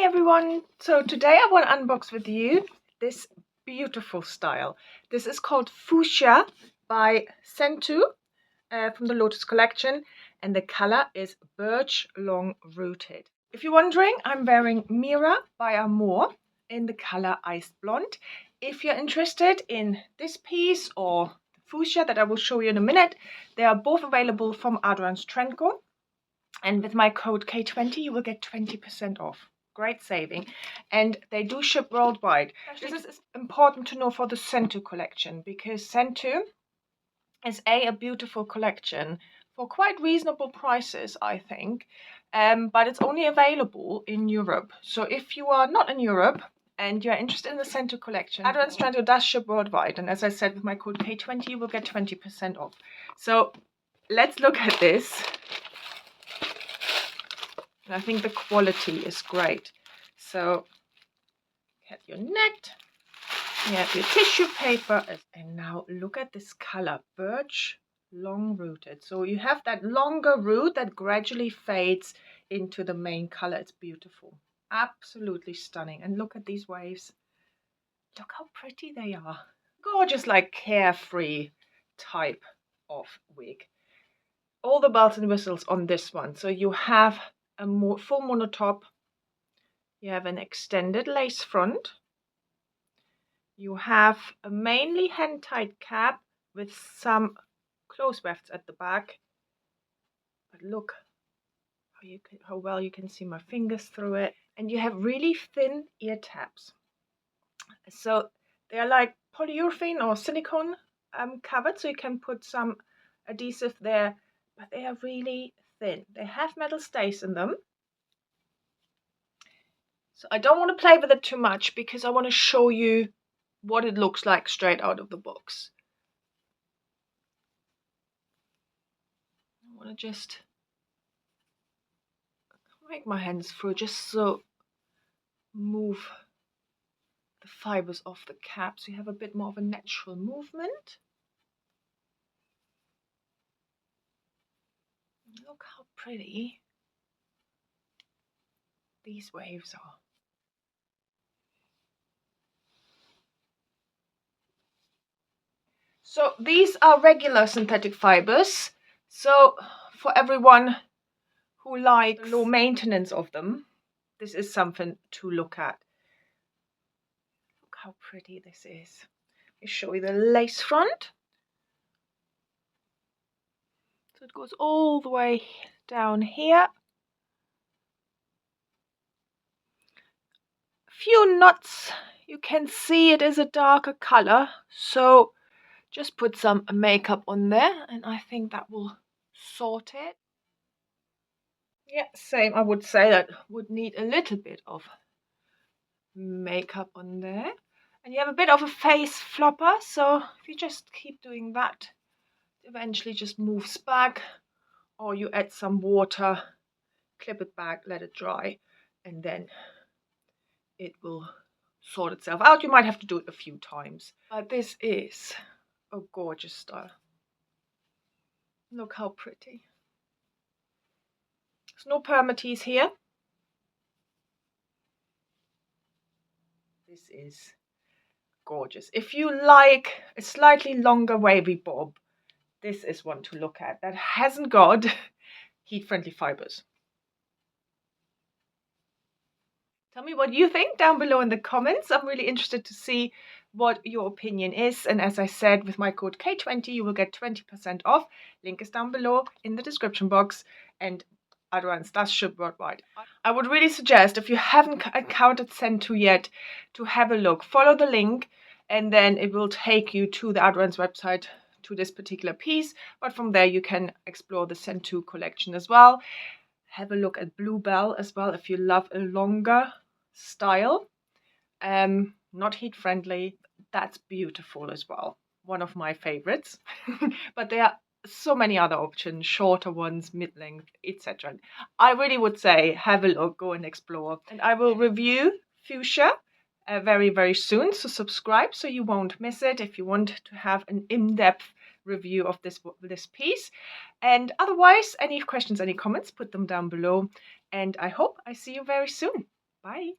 everyone, so today I want to unbox with you this beautiful style. This is called Fuchsia by Sentoo from the Lotus collection, and the color is Birch Long Rooted. If you're wondering, I'm wearing Mira by Amore in the color Iced Blonde. If you're interested in this piece or the Fuchsia that I will show you in a minute, they are both available from Adrian's Trendco, and with my code K20 you will get 20% off. Great saving, and they do ship worldwide. This is important to know for the Sentoo collection, because Sentoo is a beautiful collection for quite reasonable prices, I think, but it's only available in Europe. So if you are not in Europe and you're interested in the Sentoo collection, Adrian's Trendco does ship worldwide, and as I said, with my code K20 you will get 20% off. So let's look at this. I think the quality is great. So you have your net, you have your tissue paper, and now look at this color, Birch Long Rooted. So you have that longer root that gradually fades into the main color. It's beautiful, absolutely stunning. And look at these waves. Look how pretty they are. Gorgeous, like carefree type of wig. All the bells and whistles on this one. So you have a full monotop, you have an extended lace front, you have a mainly hand-tied cap with some close wefts at the back, but look how well you can see my fingers through it, and you have really thin ear tabs. So they are like polyurethane or silicone covered, so you can put some adhesive there, but they are really thin. They have metal stays in them. So I don't want to play with it too much because I want to show you what it looks like straight out of the box. I want to just make my hands through just so move the fibers off the cap so you have a bit more of a natural movement. Look how pretty these waves are. So these are regular synthetic fibers. So for everyone who likes the low maintenance of them, this is something to look at. Look how pretty this is. Let me show you the lace front. So it goes all the way down here. Few knots, you can see it is a darker color, so just put some makeup on there and I think that will sort it. Yeah, same, I would say that would need a little bit of makeup on there. And you have a bit of a face flopper, so if you just keep doing that, it eventually just moves back, or you add some water, clip it back, let it dry, and then it will sort itself out. You might have to do it a few times, but this is a gorgeous style. Look how pretty. There's no permatease here. This is gorgeous. If you like a slightly longer wavy bob, this is one to look at that hasn't got heat-friendly fibers. Tell me what you think down below in the comments. I'm really interested to see what your opinion is. And as I said, with my code K20, you will get 20% off. Link is down below in the description box. And Adrian's does ship worldwide. I would really suggest, if you haven't encountered Sentoo yet, to have a look. Follow the link, and then it will take you to the Adrian's website to this particular piece. But from there, you can explore the Sentoo collection as well. Have a look at Bluebell as well if you love a longer style. Not heat friendly. That's beautiful as well. One of my favorites. But there are so many other options, shorter ones, mid-length, etc. I really would say have a look, go and explore. And I will review Fuchsia very, very soon. So subscribe so you won't miss it if you want to have an in-depth review of this piece. And otherwise, any questions, any comments, put them down below. And I hope I see you very soon. Bye.